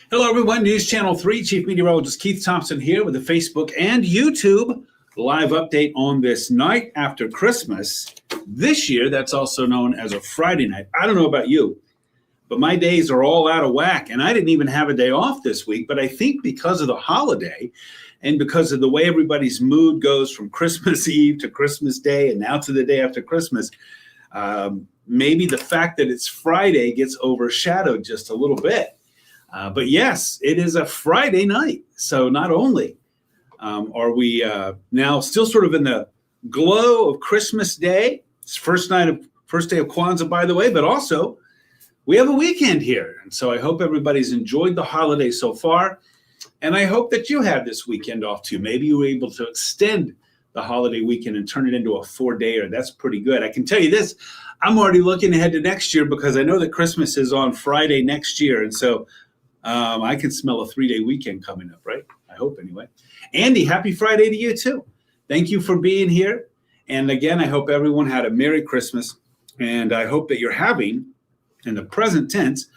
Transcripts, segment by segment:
Hello, everyone. News Channel 3, Chief Meteorologist Keith Thompson here with the Facebook and YouTube live update on this night after Christmas. This year, that's also known as a Friday night. I don't know about you, but my days are all out of whack, and I didn't even have a day off this week, but I think because of the holiday and because of the way everybody's mood goes from Christmas Eve to Christmas Day and now to the day after Christmas, maybe the fact that it's Friday gets overshadowed just a little bit. But yes, it is a Friday night. So not only are we now still sort of in the glow of Christmas Day, it's first day of Kwanzaa, by the way, but also we have a weekend here. And so I hope everybody's enjoyed the holiday so far. And I hope that you had this weekend off too. Maybe you were able to extend the holiday weekend and turn it into a 4-dayer. That's pretty good. I can tell you this, I'm already looking ahead to next year because I know that Christmas is on Friday next year. And so I can smell a 3-day weekend coming up, right? I hope anyway. Andy, happy Friday to you too. Thank you for being here. And again, I hope everyone had a Merry Christmas. And I hope that you're having, in the present tense,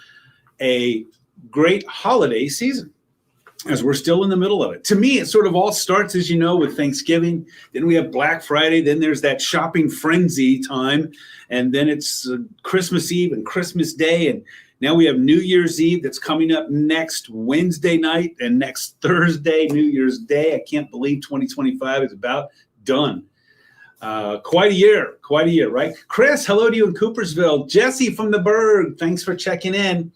a great holiday season as we're still in the middle of it. To me, it sort of all starts, as you know, with Thanksgiving. Then we have Black Friday. Then there's that shopping frenzy time. And then it's Christmas Eve and Christmas Day. And now we have New Year's Eve that's coming up next Wednesday night and next Thursday, New Year's Day. I can't believe 2025 is about done. Quite a year, right? Chris, hello to you in Coopersville. Jesse from the Berg, thanks for checking in.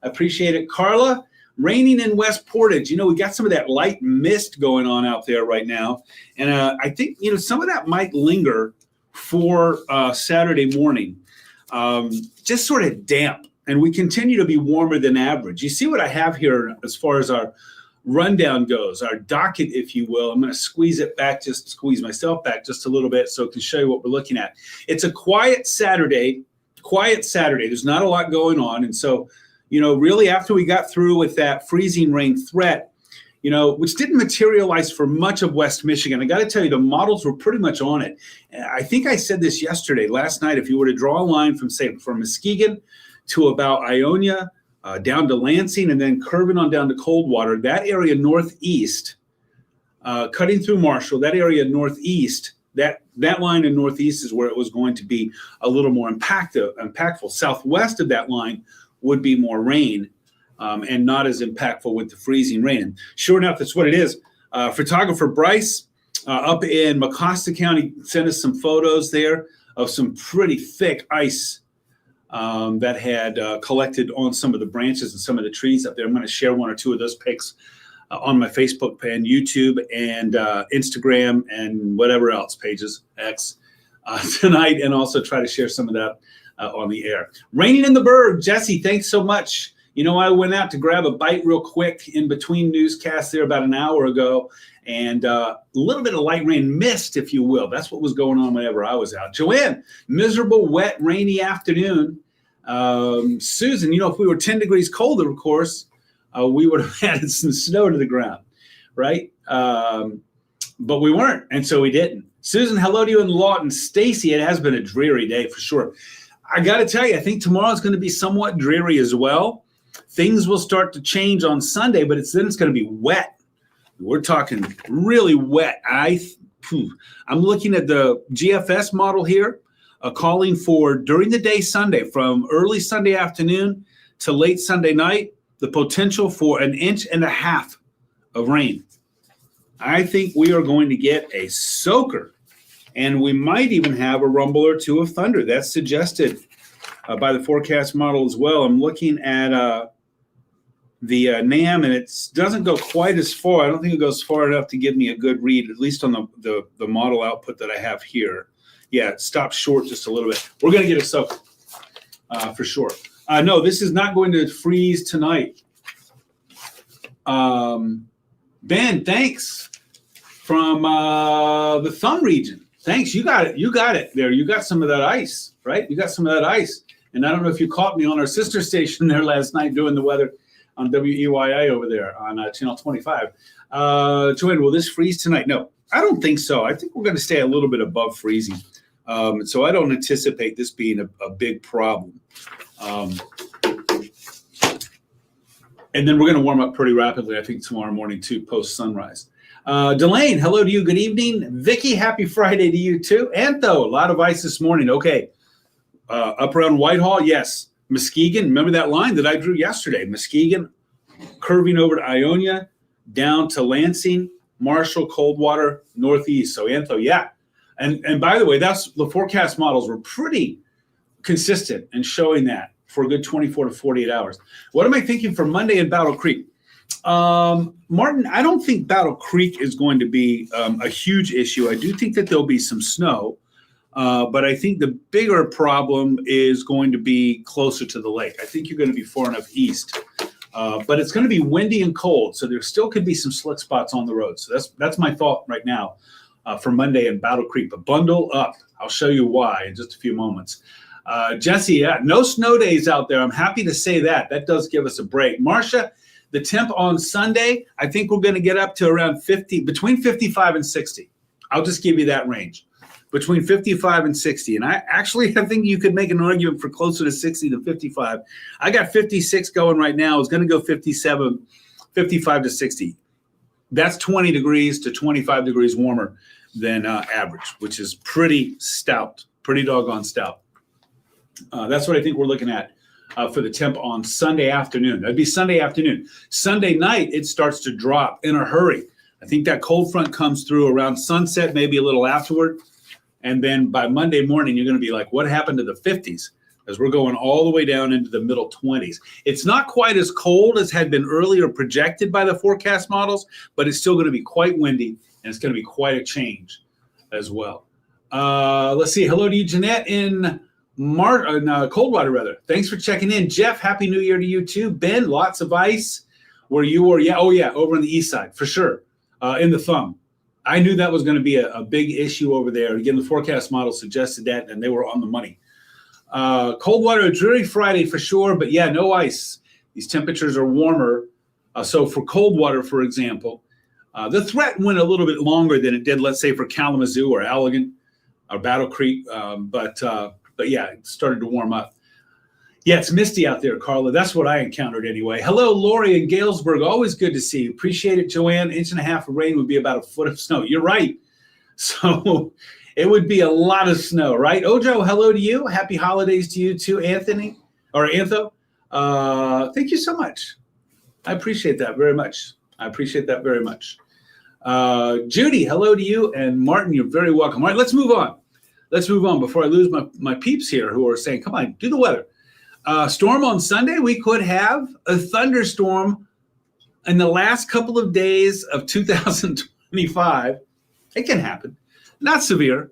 Appreciate it. Carla, raining in West Portage. You know, we got some of that light mist going on out there right now. And I think, you know, some of that might linger for Saturday morning. Just sort of damp. And we continue to be warmer than average. You see what I have here as far as our rundown goes, our docket, if you will. I'm going to squeeze myself back just a little bit so I can show you what we're looking at. It's a quiet Saturday. There's not a lot going on. And so, you know, really after we got through with that freezing rain threat, you know, which didn't materialize for much of West Michigan. I got to tell you, the models were pretty much on it. I think I said this last night, if you were to draw a line from Muskegon to about Ionia, down to Lansing, and then curving on down to Coldwater, that area northeast, cutting through Marshall, that area northeast, that line in northeast is where it was going to be a little more impactful. Southwest of that line would be more rain and not as impactful with the freezing rain. And sure enough, that's what it is. Photographer Bryce up in Mecosta County sent us some photos there of some pretty thick ice that had collected on some of the branches and some of the trees up there. I'm going to share one or two of those pics on my Facebook and YouTube and Instagram and whatever else, pages, X, tonight, and also try to share some of that on the air. Raining in the Berg. Jesse, thanks so much. You know, I went out to grab a bite real quick in between newscasts there about an hour ago, and a little bit of light rain mist, if you will. That's what was going on whenever I was out. Joanne, miserable, wet, rainy afternoon. Susan, you know, if we were 10 degrees colder, of course, we would have added some snow to the ground, right? But we weren't, and so we didn't. Susan, hello to you in Lawton. Stacy, it has been a dreary day for sure. I got to tell you, I think tomorrow is going to be somewhat dreary as well. Things will start to change on Sunday, but then it's going to be wet. We're talking really wet. I'm looking at the GFS model here, calling for during the day Sunday, from early Sunday afternoon to late Sunday night, the potential for 1.5 inches of rain. I think we are going to get a soaker, and we might even have a rumble or two of thunder. That's suggested by the forecast model as well. I'm looking at the NAM, and it doesn't go quite as far. I don't think it goes far enough to give me a good read, at least on the model output that I have here. Yeah, it stops short just a little bit. We're going to get a soaker for sure. No, this is not going to freeze tonight. Ben, thanks from the Thumb region. Thanks. You got it there. You got some of that ice, right? You got some of that ice. And I don't know if you caught me on our sister station there last night doing the weather on WEYI over there on channel 25. Joanne, will this freeze tonight? No, I don't think so. I think we're going to stay a little bit above freezing. So I don't anticipate this being a big problem. And then we're going to warm up pretty rapidly, I think, tomorrow morning, too, post-sunrise. Delane, hello to you. Good evening. Vicky, happy Friday to you, too. Antho, a lot of ice this morning. Okay. Up around Whitehall, yes. Muskegon, remember that line that I drew yesterday? Muskegon, curving over to Ionia, down to Lansing, Marshall, Coldwater, Northeast. So, Antho, yeah. And by the way, that's the forecast models were pretty consistent in showing that for a good 24 to 48 hours. What am I thinking for Monday in Battle Creek? Martin, I don't think Battle Creek is going to be a huge issue. I do think that there'll be some snow, but I think the bigger problem is going to be closer to the lake. I think you're going to be far enough east, but it's going to be windy and cold, so there still could be some slick spots on the road. So that's my thought right now for Monday in Battle Creek. But bundle up. I'll show you why in just a few moments. Jesse, yeah, no snow days out there. I'm happy to say that. That does give us a break. Marcia, the temp on Sunday, I think we're going to get up to around 50, between 55 and 60. I'll just give you that range, between 55 and 60. And I think you could make an argument for closer to 60 than 55. I got 56 going right now. It's going to go 57, 55 to 60. That's 20 degrees to 25 degrees warmer than average, which is pretty stout, pretty doggone stout. That's what I think we're looking at for the temp on Sunday afternoon. That'd be Sunday afternoon. Sunday night, it starts to drop in a hurry. I think that cold front comes through around sunset, maybe a little afterward. And then by Monday morning, you're going to be like, what happened to the 50s? As we're going all the way down into the middle 20s. It's not quite as cold as had been earlier projected by the forecast models, but it's still going to be quite windy, and it's going to be quite a change as well. Let's see. Hello to you, Jeanette, in Coldwater, rather. Thanks for checking in. Jeff, Happy New Year to you, too. Ben, lots of ice where you were. Yeah, oh, yeah, over on the east side, for sure, in the thumb. I knew that was going to be a big issue over there. Again, the forecast model suggested that, and they were on the money. Coldwater, a dreary Friday for sure, but yeah, no ice. These temperatures are warmer. So for Coldwater, for example, the threat went a little bit longer than it did, let's say, for Kalamazoo or Allegan or Battle Creek. But yeah, it started to warm up. Yeah, it's misty out there, Carla. That's what I encountered anyway. Hello, Lori in Galesburg. Always good to see you. Appreciate it, Joanne. Inch and a half of rain would be about a foot of snow. You're right. So it would be a lot of snow, right? Ojo, hello to you. Happy holidays to you too, Anthony or Antho. Thank you so much. I appreciate that very much. Judy, hello to you. And Martin, you're very welcome. All right, let's move on. Before I lose my peeps here who are saying, come on, do the weather. Storm on Sunday, we could have a thunderstorm in the last couple of days of 2025. It can happen. Not severe.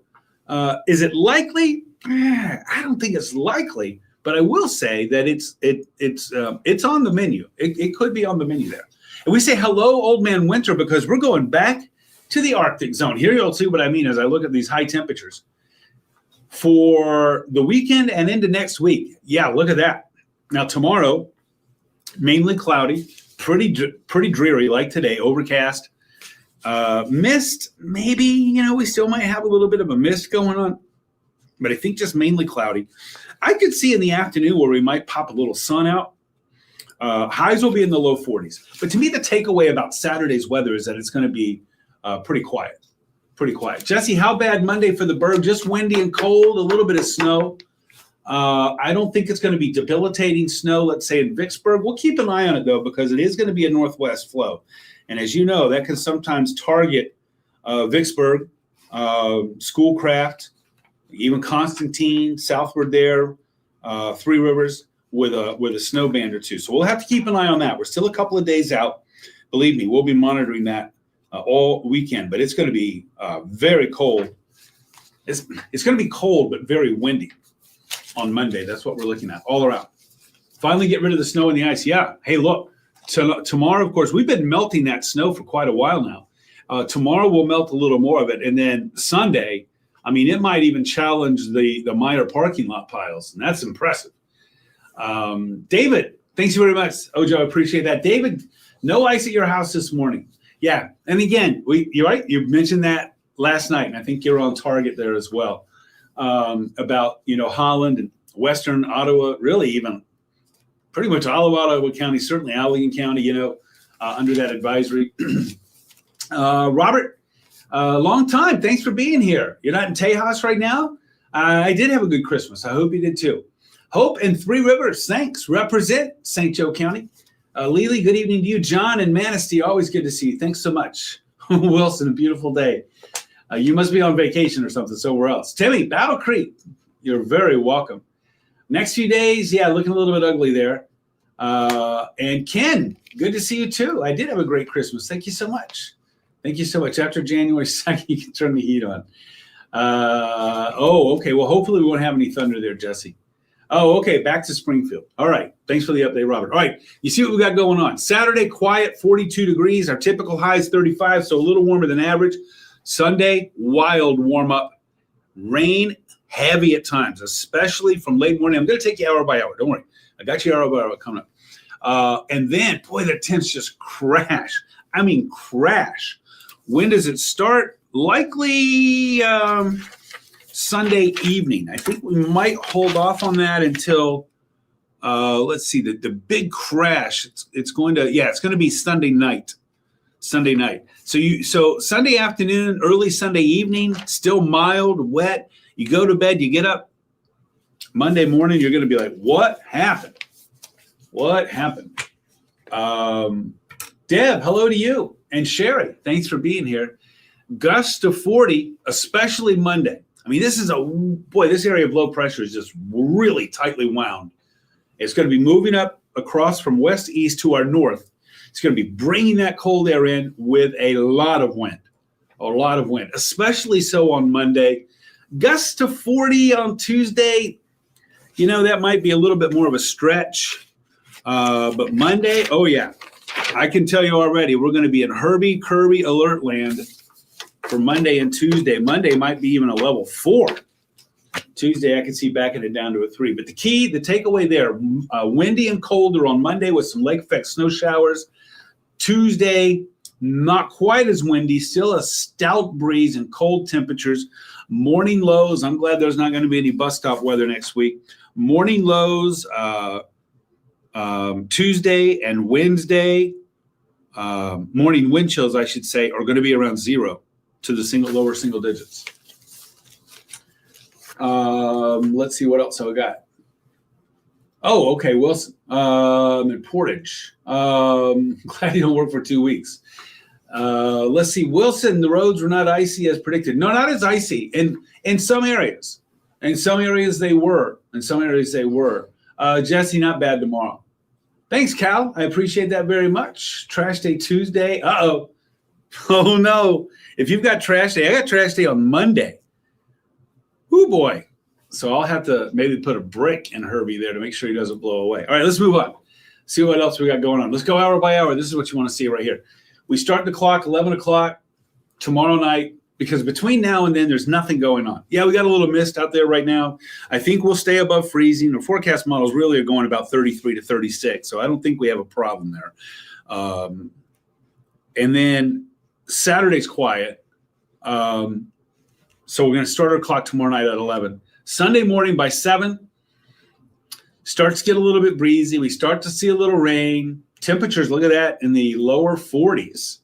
Is it likely? I don't think it's likely, but I will say that it's on the menu. It could be on the menu there. And we say hello, old man winter, because we're going back to the Arctic zone. Here you'll see what I mean as I look at these high temperatures for the weekend and into next week. Yeah, look at that. Now tomorrow, mainly cloudy, pretty dreary like today, overcast. Mist, maybe, we still might have a little bit of a mist going on, but I think just mainly cloudy. I could see in the afternoon where we might pop a little sun out. Highs will be in the low 40s. But to me, the takeaway about Saturday's weather is that it's going to be pretty quiet. Jesse, how bad Monday for the Berg? Just windy and cold, a little bit of snow. I don't think it's going to be debilitating snow, let's say in Vicksburg. We'll keep an eye on it, though, because it is going to be a northwest flow. And as you know, that can sometimes target Vicksburg, Schoolcraft, even Constantine, southward there, Three Rivers with a snow band or two. So we'll have to keep an eye on that. We're still a couple of days out. Believe me, we'll be monitoring that all weekend. But it's going to be very cold. It's going to be cold, but very windy on Monday. That's what we're looking at all around. Finally get rid of the snow and the ice. Yeah. Hey, look. Tomorrow, of course, we've been melting that snow for quite a while now. Tomorrow we'll melt a little more of it. And then Sunday, it might even challenge the minor parking lot piles. And that's impressive. David, thanks very much. Ojo, I appreciate that. David, no ice at your house this morning. Yeah. And again, you're right. You mentioned that last night. And I think you're on target there as well. About, Holland and Western Ottawa, really even pretty much all of Ottawa County, certainly Allegan County, under that advisory. Robert, long time. Thanks for being here. You're not in Tejas right now? I did have a good Christmas. I hope you did too. Hope and Three Rivers, thanks. Represent St. Joe County. Lily, good evening to you. John and Manistee, always good to see you. Thanks so much. Wilson, a beautiful day. You must be on vacation or something somewhere else. Timmy, Battle Creek, you're very welcome. Next few days, yeah, looking a little bit ugly there. And Ken, good to see you too. I did have a great Christmas. Thank you so much. Thank you so much. After January 2nd, you can turn the heat on. Okay. Well, hopefully we won't have any thunder there, Jesse. Oh, okay. Back to Springfield. All right. Thanks for the update, Robert. All right. You see what we got going on. Saturday, quiet, 42 degrees. Our typical high is 35, so a little warmer than average. Sunday, wild warm up. Rain heavy at times, especially from late morning. I'm going to take you hour by hour. Don't worry. I got you hour by hour coming up. And then, boy, the temps just crash. I mean, crash. When does it start? Likely Sunday evening. I think we might hold off on that until, let's see, the big crash. It's going to be Sunday night. Sunday night. So Sunday afternoon, early Sunday evening, still mild, wet. You go to bed, you get up. Monday morning, you're going to be like, what happened? What happened? Deb, hello to you. And Sherry, thanks for being here. Gusts to 40, especially Monday. I mean, this area of low pressure is just really tightly wound. It's going to be moving up across from west to east to our north. It's going to be bringing that cold air in with a lot of wind, especially so on Monday. Gusts to 40 on Tuesday. That might be a little bit more of a stretch. But Monday, oh yeah, I can tell you already, we're going to be in Herbie Kirby alert land for Monday and Tuesday. Monday might be even a level 4. Tuesday, I can see backing it down to a 3. But the takeaway there, windy and colder on Monday with some lake effect snow showers. Tuesday, not quite as windy, still a stout breeze and cold temperatures. Morning lows, I'm glad there's not going to be any bus stop weather next week. Morning lows, Tuesday and Wednesday, morning wind chills, I should say, are going to be around 0 to the lower single digits. Let's see what else I got. Oh, okay, Wilson. In Portage. Glad you don't work for 2 weeks. Let's see, Wilson. The roads were not icy as predicted. No, not as icy. In some areas. In some areas they were. Jesse, not bad tomorrow. Thanks, Cal. I appreciate that very much. Trash day Tuesday. Uh-oh. Oh, no. If you've got trash day, I got trash day on Monday. Ooh, boy. So I'll have to maybe put a brick in Herbie there to make sure he doesn't blow away. All right, let's move on. See what else we got going on. Let's go hour by hour. This is what you want to see right here. We start the clock 11 o'clock tomorrow night because between now and then, there's nothing going on. Yeah, we got a little mist out there right now. I think we'll stay above freezing. The forecast models really are going about 33 to 36, so I don't think we have a problem there. And then Saturday's quiet. So we're going to start our clock tomorrow night at 11. Sunday morning by 7, starts to get a little bit breezy. We start to see a little rain. Temperatures, look at that, in the lower 40s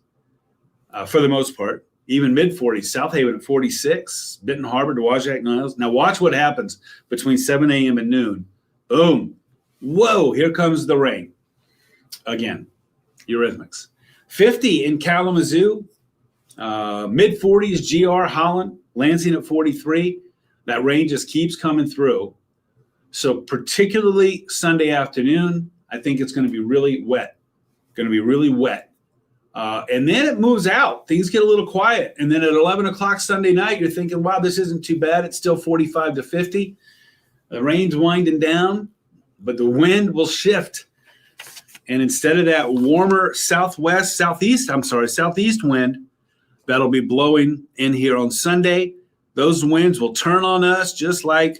for the most part, even mid-40s. South Haven at 46, Benton Harbor, Dowagiac, Niles. Now watch what happens between 7 a.m. and noon. Boom. Whoa, here comes the rain. Again, Eurythmics. 50 in Kalamazoo, mid-40s, GR, Holland, Lansing at 43. That rain just keeps coming through. So particularly Sunday afternoon, I think it's going to be really wet. And then it moves out. Things get a little quiet. And then at 11 o'clock Sunday night, you're thinking, wow, this isn't too bad. It's still 45 to 50. The rain's winding down, but the wind will shift. And instead of that warmer southeast wind that'll be blowing in here on Sunday, those winds will turn on us just like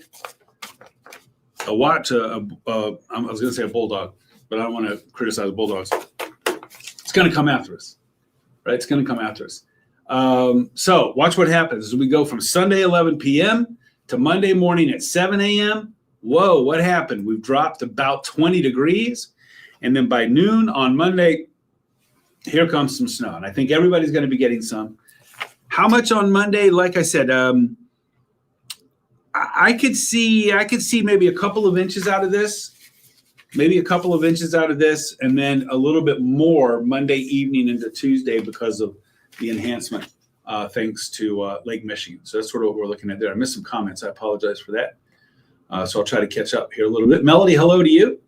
I was going to say a bulldog, but I don't want to criticize bulldogs. It's going to come after us, right? It's going to come after us. So watch what happens as we go from Sunday 11 p.m. to Monday morning at 7 a.m. whoa, what happened? We've dropped about 20 degrees. And then by noon on Monday, here comes some snow. And I think everybody's going to be getting some. How much on Monday? Like I said, I could see maybe a couple of inches out of this. Maybe a couple of inches out of this, and then a little bit more Monday evening into Tuesday because of the enhancement, thanks to Lake Michigan. So that's sort of what we're looking at there. I missed some comments. I apologize for that. So I'll try to catch up here a little bit. Melody, hello to you.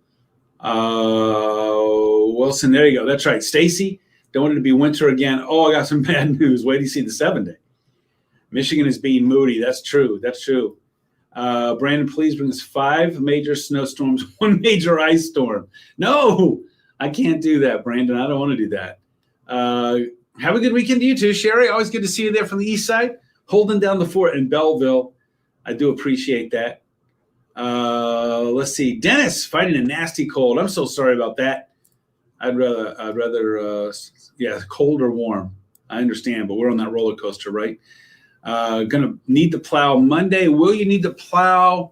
Wilson, there you go. That's right. Stacy, don't want it to be winter again. Oh, I got some bad news. Wait till you see the 7-day. Michigan is being moody. That's true. That's true. Brandon, please bring us 5 major snowstorms, 1 major ice storm. No, I can't do that, Brandon. I don't want to do that. Have a good weekend to you too, Sherry. Always good to see you there from the east side, holding down the fort in Belleville. I do appreciate that. Let's see. Dennis fighting a nasty cold. I'm so sorry about that. I'd rather, cold or warm. I understand, but we're on that roller coaster, right? Going to need to plow Monday. Will you need to plow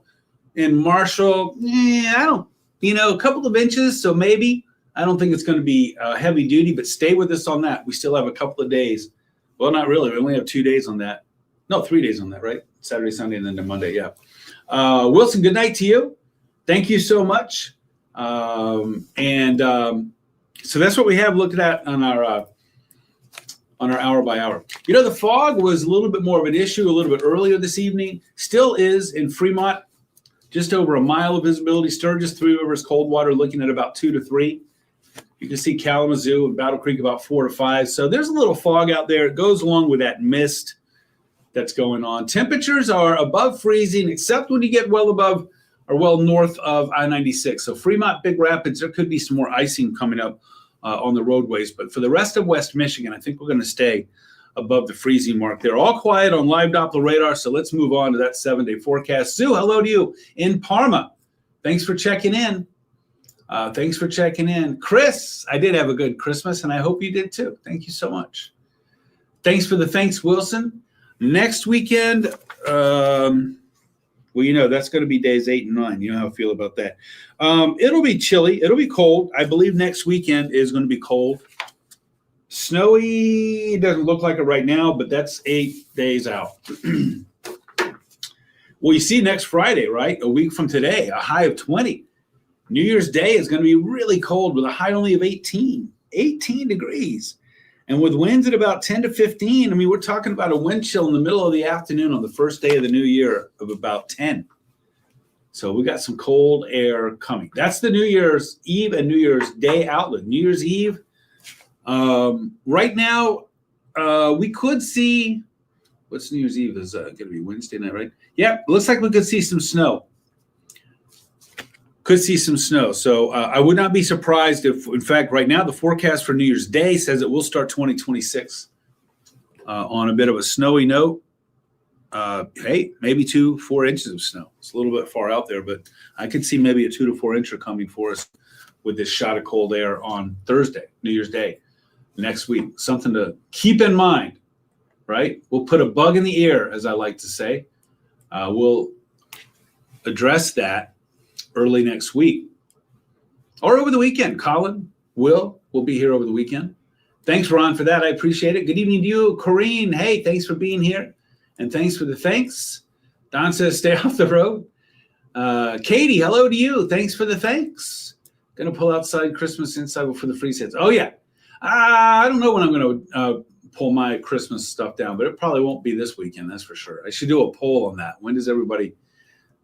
in Marshall? I don't, a couple of inches. So maybe. I don't think it's going to be heavy duty, but stay with us on that. We still have a couple of days. Well, not really. We only have 2 days on that. No, 3 days on that, right? Saturday, Sunday, and then to Monday. Yeah. Wilson, good night to you. Thank you so much. So that's what we have looked at on our hour by hour. The fog was a little bit more of an issue a little bit earlier this evening. Still is in Fremont, just over a mile of visibility. Sturgis, Three Rivers, Coldwater looking at about 2 to 3. You can see Kalamazoo and Battle Creek about 4 to 5. So there's a little fog out there. It goes along with that mist that's going on. Temperatures are above freezing, except when you get well above or well north of I-96. So Fremont, Big Rapids, there could be some more icing coming up on the roadways. But for the rest of West Michigan, I think we're going to stay above the freezing mark. They're all quiet on live Doppler radar, so let's move on to that 7-day forecast. Sue, hello to you in Parma. Thanks for checking in. Chris, I did have a good Christmas, and I hope you did too. Thank you so much. Thanks for the thanks, Wilson. Next weekend, that's going to be days 8 and 9. You know how I feel about that. It'll be chilly. It'll be cold. I believe next weekend is going to be cold. Snowy, doesn't look like it right now, but that's 8 days out. Well, you see next Friday, right? A week from today, a high of 20. New Year's Day is going to be really cold with a high only of 18 degrees. And with winds at about 10 to 15, we're talking about a wind chill in the middle of the afternoon on the first day of the new year of about 10. So we got some cold air coming. That's the New Year's Eve and New Year's Day outlook. New Year's Eve, right now, we could see, what's New Year's Eve? Is going to be Wednesday night, right? Yeah, looks like we could see some snow. So I would not be surprised if, in fact, right now the forecast for New Year's Day says it will start 2026 on a bit of a snowy note. Hey, maybe 2-4 inches of snow. It's a little bit far out there, but I could see maybe a 2 to 4 incher coming for us with this shot of cold air on Thursday, New Year's Day, next week. Something to keep in mind, right? We'll put a bug in the ear, as I like to say. We'll address that early next week or over the weekend. Colin, will be here over the weekend. Thanks, Ron, for that. I appreciate it. Good evening to you. Corrine, hey, thanks for being here. And thanks for the thanks. Don says, stay off the road. Katie, hello to you. Thanks for the thanks. Going to pull outside Christmas inside for the freeze hits. Oh, yeah. I don't know when I'm going to pull my Christmas stuff down, but it probably won't be this weekend. That's for sure. I should do a poll on that. When does everybody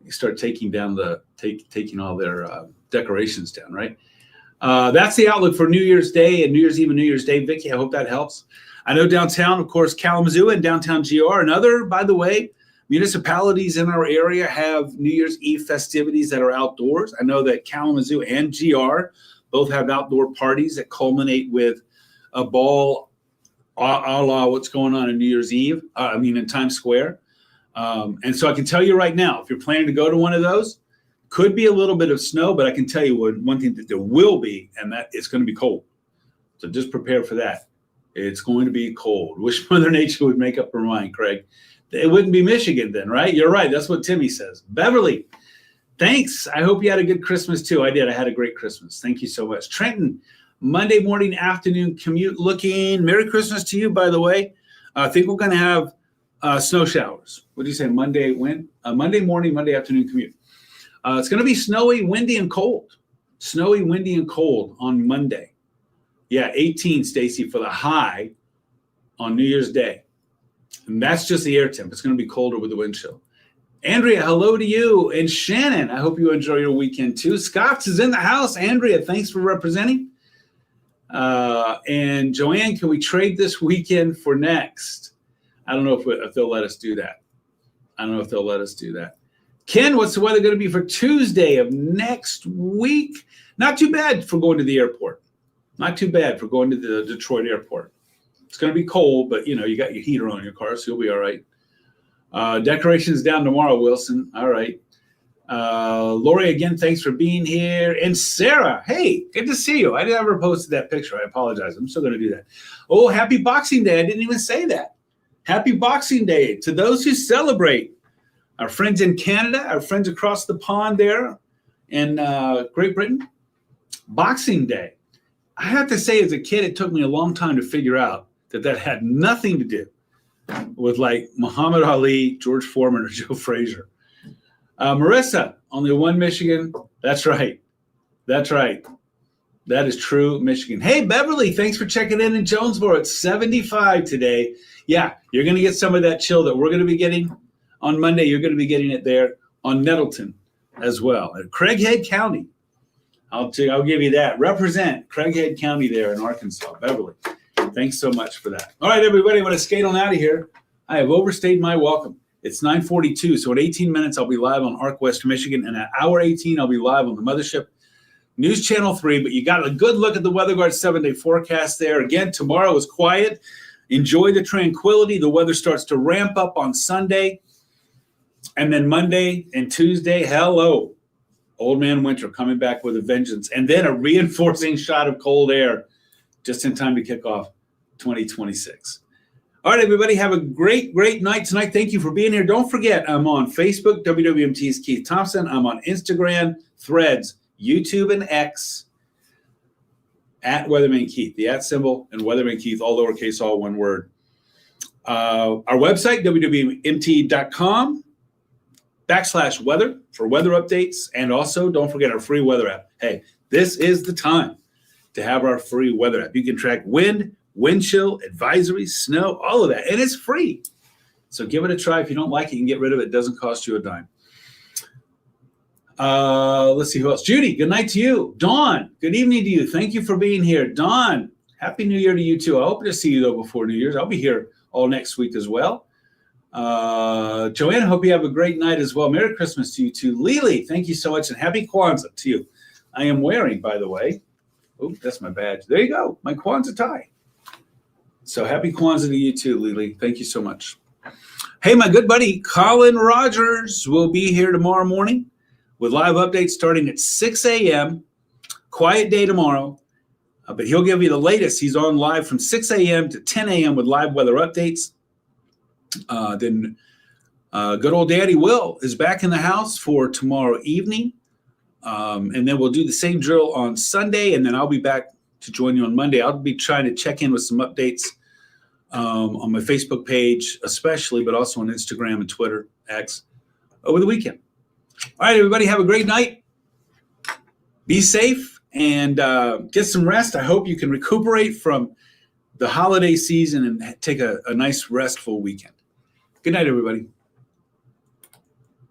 start taking all their decorations down, right? That's the outlook for New Year's Day and New Year's Eve and New Year's Day. Vicky, I hope that helps. I know downtown, of course, Kalamazoo and downtown GR and other, by the way, municipalities in our area have New Year's Eve festivities that are outdoors. I know that Kalamazoo and GR both have outdoor parties that culminate with a ball a la what's going on in New Year's Eve, in Times Square. And so I can tell you right now, if you're planning to go to one of those, could be a little bit of snow, but I can tell you one thing that there will be, and that it's going to be cold. So just prepare for that. It's going to be cold. Wish Mother Nature would make up her mind, Craig. It wouldn't be Michigan then, right? You're right. That's what Timmy says. Beverly, Thanks. I hope you had a good Christmas too. I did. I had a great Christmas. Thank you so much. Trenton, Monday morning, afternoon commute looking. Merry Christmas to you, by the way. I think we're going to have snow showers. What do you say? Monday morning, Monday afternoon commute. It's going to be snowy, windy, and cold. Snowy, windy, and cold on Monday. Yeah, 18, Stacy, for the high on New Year's Day. And that's just the air temp. It's going to be colder with the wind chill. Andrea, hello to you. And Shannon, I hope you enjoy your weekend too. Scott's is in the house. Andrea, thanks for representing. And Joanne, can we trade this weekend for next? I don't know if they'll let us do that. Ken, what's the weather going to be for Tuesday of next week? Not too bad for going to the airport. Not too bad for going to the Detroit airport. It's going to be cold, but you got your heater on in your car, so you'll be all right. Decorations down tomorrow, Wilson. All right. Lori, again, thanks for being here. And Sarah, hey, good to see you. I never posted that picture. I apologize. I'm still going to do that. Oh, happy Boxing Day. I didn't even say that. Happy Boxing Day to those who celebrate. Our friends in Canada, our friends across the pond there in Great Britain. Boxing Day. I have to say, as a kid, it took me a long time to figure out that had nothing to do with like Muhammad Ali, George Foreman, or Joe Frazier. Marissa, only one Michigan. That's right. That is true, Michigan. Hey, Beverly, thanks for checking in Jonesboro. It's 75 today. Yeah, you're going to get some of that chill that we're going to be getting on Monday. You're going to be getting it there on Nettleton as well. At Craighead County. I'll give you that. Represent Craighead County there in Arkansas. Beverly, thanks so much for that. All right, everybody, I'm going to skate on out of here. I have overstayed my welcome. It's 9:42, so in 18 minutes, I'll be live on Arc West, Michigan, and at hour 18, I'll be live on the Mothership News Channel 3, but you got a good look at the WeatherGuard 7-day forecast there. Again, tomorrow is quiet. Enjoy the tranquility. The weather starts to ramp up on Sunday, and then Monday and Tuesday, hello. Old Man Winter coming back with a vengeance, and then a reinforcing shot of cold air just in time to kick off 2026. All right, everybody, have a great, great night tonight. Thank you for being here. Don't forget, I'm on Facebook, WWMT's Keith Thompson. I'm on Instagram, Threads, YouTube, and X, at Weatherman Keith, the @ symbol, and Weatherman Keith, all lowercase, all one word. Our website, WWMT.com/weather for weather updates. And also, don't forget our free weather app. Hey, this is the time to have our free weather app. You can track wind chill, advisories, snow, all of that. And it's free. So give it a try. If you don't like it, you can get rid of it. It doesn't cost you a dime. Let's see who else. Judy, good night to you. Dawn, good evening to you. Thank you for being here. Dawn, happy New Year to you too. I hope to see you though before New Year's. I'll be here all next week as well. Joanne, hope you have a great night as well. Merry Christmas to you too. Lily, thank you so much. And happy Kwanzaa to you. I am wearing, by the way. Oh, that's my badge. There you go. My Kwanzaa tie. So happy Kwanzaa to you too, Lily. Thank you so much. Hey, my good buddy, Colin Rogers will be here tomorrow morning with live updates starting at 6 a.m. Quiet day tomorrow, but he'll give you the latest. He's on live from 6 a.m. to 10 a.m. with live weather updates. Then good old Daddy Will is back in the house for tomorrow evening. And then we'll do the same drill on Sunday, and then I'll be back to join you on Monday. I'll be trying to check in with some updates on my Facebook page, especially, but also on Instagram and Twitter, X, over the weekend. All right, everybody, have a great night. Be safe and get some rest. I hope you can recuperate from the holiday season and take a nice, restful weekend. Good night, everybody.